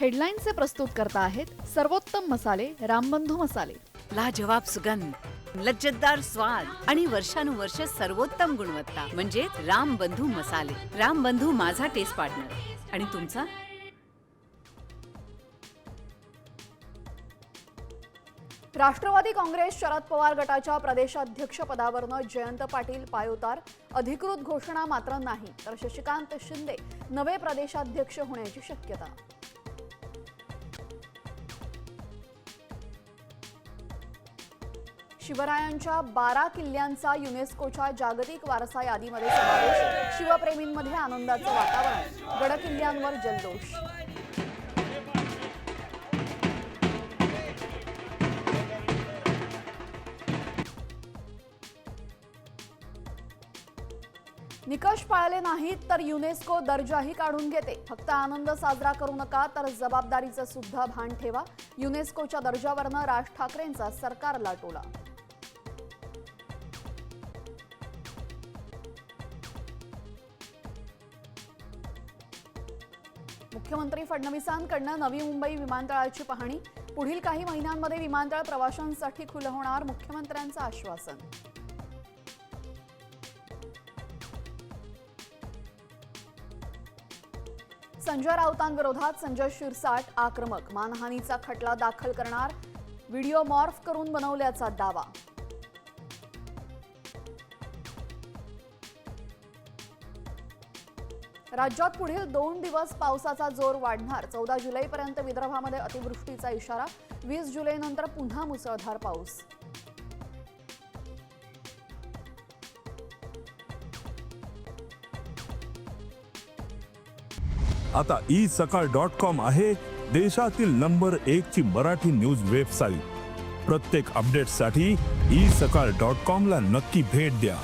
हेडलाईनचे प्रस्तुत करता आहेत सर्वोत्तम मसाले रामबंधू मसाले। लाजवाब सुगंध, लज्जतदार स्वाद आणि वर्षानुवर्ष सर्वोत्तम गुणवत्ता म्हणजे रामबंधू मसाले। रामबंधू माझा टेस्ट पार्टनर आणि तुमचा। राष्ट्रवादी काँग्रेस शरद पवार गटाच्या प्रदेशाध्यक्ष पदावरनं जयंत पाटील पायउतार। अधिकृत घोषणा मात्र नाही, तर शशिकांत शिंदे नवे प्रदेशाध्यक्ष होण्याची शक्यता। शिवरायांच्या 12 किल्ल्यांचा युनेस्कोच्या जागतिक वारसा यादीमध्ये समावेश। शिवप्रेमींमध्ये आनंदाचं वातावरण, गडकिल्ल्यांवर जल्लोष। निकष पाळले नाहीत तर युनेस्को दर्जाही काढून घेते। फक्त आनंद साजरा करू नका, तर जबाबदारीचं सुद्धा भान ठेवा। युनेस्कोच्या दर्जावरनं राज ठाकरेंचा सरकारला टोला। मुख्यमंत्री फडणवीसांकडून नवी मुंबई विमानतळाची पाहणी। पुढील काही महिन्यांमध्ये विमानतळ प्रवाशांसाठी खुलं होणार, मुख्यमंत्र्यांचं आश्वासन। संजय राऊतांविरोधात संजय शिरसाट आक्रमक, मानहानीचा खटला दाखल करणार, व्हिडिओ मॉर्फ करून बनवल्याचा दावा। राज्यात पुढील 2 दिवस पावसाचा जोर वाढणार। 14 जुलैपर्यंत विदर्भामध्ये अतिवृष्टीचा इशारा। 20 जुलैनंतर पुन्हा मुसळधार पाऊस। आता isakal.com आहे देशातील नंबर 1 ची मराठी न्यूज वेबसाईट। प्रत्येक अपडेटसाठी isakal.com ला नक्की भेट द्या।